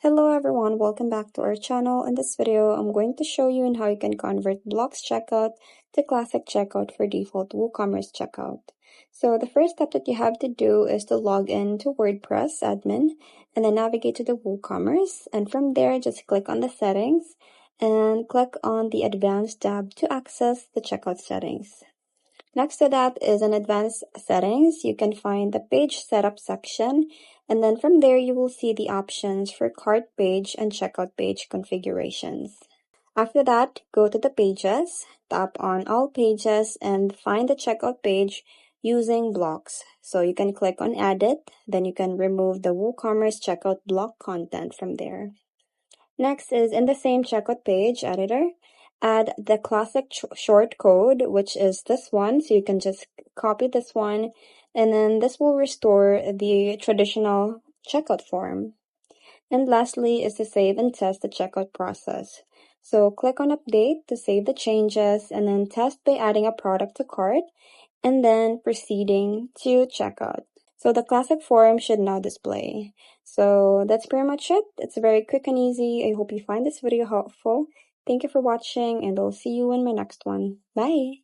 Hello everyone, welcome back to our channel. In this video, I'm going to show you how you can convert Blocks Checkout to Classic Checkout for default WooCommerce Checkout. So the first step that you have to do is to log in to WordPress admin and then navigate to the WooCommerce, and from there just click on the settings and click on the advanced tab to access the checkout settings. Next to that is an advanced settings. You can find the page setup section, and then from there you will see the options for cart page and checkout page configurations. After that, go to the pages, tap on all pages, and find the checkout page using blocks. So you can click on edit, then you can remove the WooCommerce checkout block content from there. Next is in the same checkout page editor, add the classic shortcode, which is this one. So you can just copy this one, and then this will restore the traditional checkout form. And lastly is to save and test the checkout process. So click on update to save the changes, and then test by adding a product to cart and then proceeding to checkout. So the classic form should now display. So that's pretty much it. It's very quick and easy. I hope you find this video helpful. Thank you for watching, and I'll see you in my next one. Bye!